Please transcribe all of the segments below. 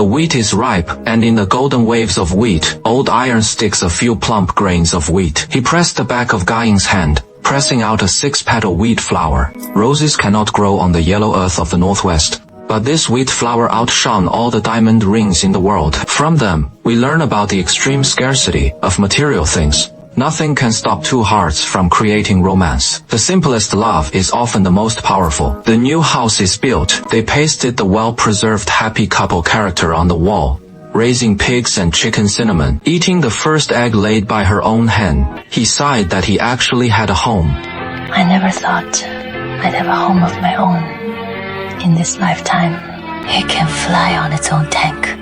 The wheat is ripe, and in the golden waves of wheat, old iron sticks a few plump grains of wheat. He pressed the back of Ga Ying's hand, pressing out a 6-petal wheat flower. Roses cannot grow on the yellow earth of the northwest, but this wheat flower outshone all the diamond rings in the world. From them, we learn about the extreme scarcity of material things. Nothing can stop two hearts from creating romance. The simplest love is often the most powerful. The new house is built. They pasted the well-preserved happy couple character on the wall, raising pigs and chicken cinnamon, eating the first egg laid by her own hen. He sighed that he actually had a home. I never thought I'd have a home of my own in this lifetime. It can fly on its own tank.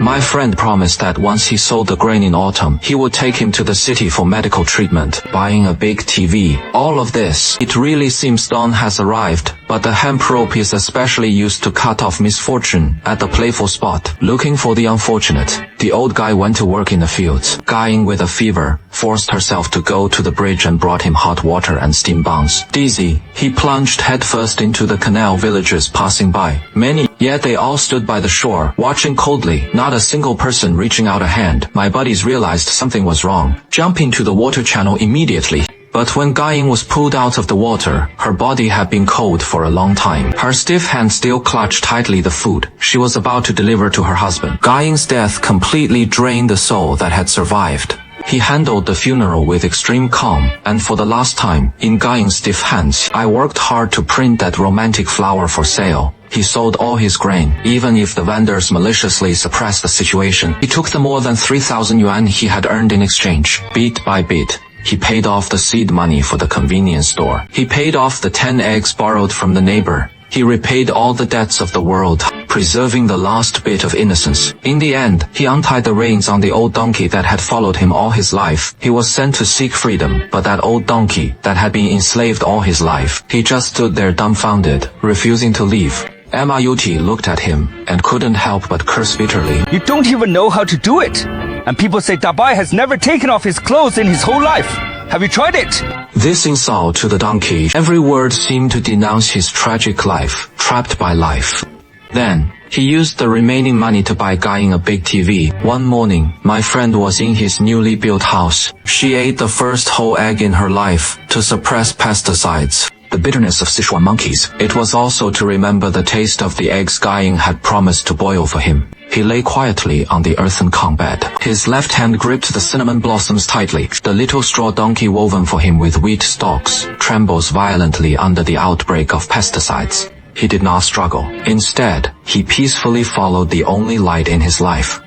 My friend promised that once he sold the grain in autumn, he would take him to the city for medical treatment, buying a big TV. All of this, it really seems dawn has arrived, but the hemp rope is especially used to cut off misfortune at the playful spot, looking for the unfortunate. The old guy went to work in the fields. Ga Ying, with a fever, forced herself to go to the bridge and brought him hot water and steam baths. Dizzy, he plunged headfirst into the canal. Villagers passing by, many, yet they all stood by the shore, watching coldly, not a single person reaching out a hand. My buddies realized something was wrong, jumping to the water channel immediately. But when Ga Ying was pulled out of the water, her body had been cold for a long time. Her stiff hand still clutched tightly the food she was about to deliver to her husband. Ga Ying's death completely drained the soul that had survived. He handled the funeral with extreme calm, and for the last time, in Ga Ying's stiff hands, I worked hard to print that romantic flower for sale. He sold all his grain, even if the vendors maliciously suppressed the situation. He took the more than 3,000 yuan he had earned in exchange. Bit by bit, he paid off the seed money for the convenience store. He paid off the 10 eggs borrowed from the neighbor. He repaid all the debts of the world, preserving the last bit of innocence. In the end, he untied the reins on the old donkey that had followed him all his life. He was sent to seek freedom, but that old donkey that had been enslaved all his life, he just stood there dumbfounded, refusing to leave. Mut looked at him and couldn't help but curse bitterly. You don't even know how to do it. And people say Dabai has never taken off his clothes in his whole life. Have you tried it? This insult to the donkey, every word seemed to denounce his tragic life, trapped by life. Then, he used the remaining money to buy Ga Ying a big TV. One morning, my friend was in his newly built house. She ate the first whole egg in her life to suppress pesticides. The bitterness of Sichuan monkeys. It was also to remember the taste of the eggs Ga Ying had promised to boil for him. He lay quietly on the earthen Kong bed. His left hand gripped the cinnamon blossoms tightly. The little straw donkey woven for him with wheat stalks trembles violently under the outbreak of pesticides. He did not struggle. Instead, he peacefully followed the only light in his life.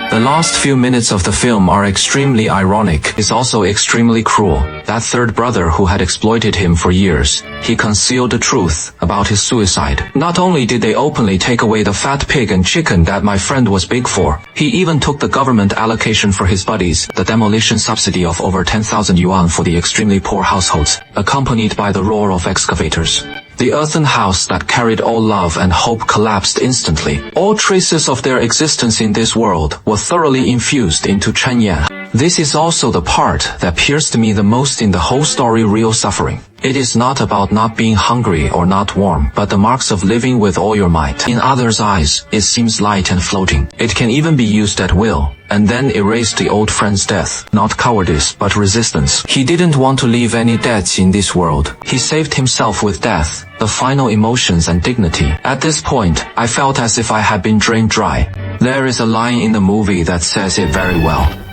The last few minutes of the film are extremely ironic. It's also extremely cruel. That third brother who had exploited him for years, he concealed the truth about his suicide. Not only did they openly take away the fat pig and chicken that my friend was big for, he even took the government allocation for his buddies, the demolition subsidy of over 10,000 yuan for the extremely poor households, accompanied by the roar of excavators. The earthen house that carried all love and hope collapsed instantly. All traces of their existence in this world were thoroughly infused into Chen Yan. This is also the part that pierced me the most in the whole story. Real suffering. It is not about not being hungry or not warm, but the marks of living with all your might. In others' eyes, it seems light and floating. It can even be used at will, and then erase the old friend's death. Not cowardice, but resistance. He didn't want to leave any debts in this world. He saved himself with death, the final emotions and dignity. At this point, I felt as if I had been drained dry. There is a line in the movie that says it very well.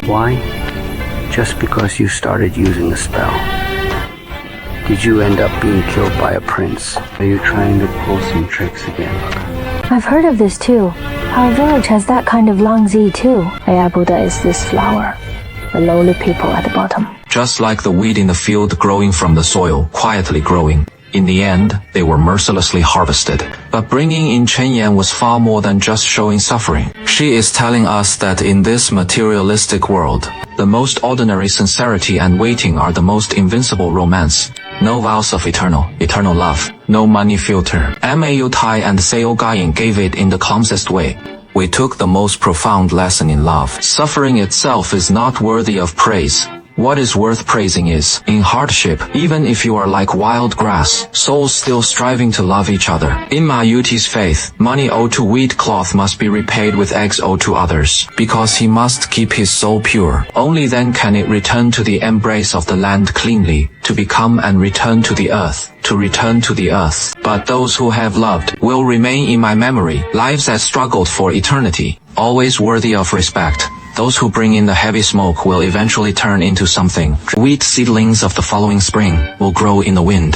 Why? Just because you started using a spell. Did you end up being killed by a prince? Are you trying to pull some tricks again? I've heard of this too. Our village has that kind of langzi too. Ayabuda is this flower. The lowly people at the bottom. Just like the weed in the field growing from the soil, quietly growing. In the end, they were mercilessly harvested. But bringing in Chen Yan was far more than just showing suffering. She is telling us that in this materialistic world, the most ordinary sincerity and waiting are the most invincible romance. No vows of eternal love. No money filter. Mau Tai and Seo Ga Ying gave it in the clumsiest way. We took the most profound lesson in love. Suffering itself is not worthy of praise. What is worth praising is, in hardship, even if you are like wild grass, souls still striving to love each other. In Ma Yuti's faith, money owed to wheat cloth must be repaid with eggs owed to others, because he must keep his soul pure. Only then can it return to the embrace of the land cleanly, to become and return to the earth, to return to the earth. But those who have loved will remain in my memory, lives that struggled for eternity, always worthy of respect. Those who bring in the heavy smoke will eventually turn into something. Wheat seedlings of the following spring will grow in the wind.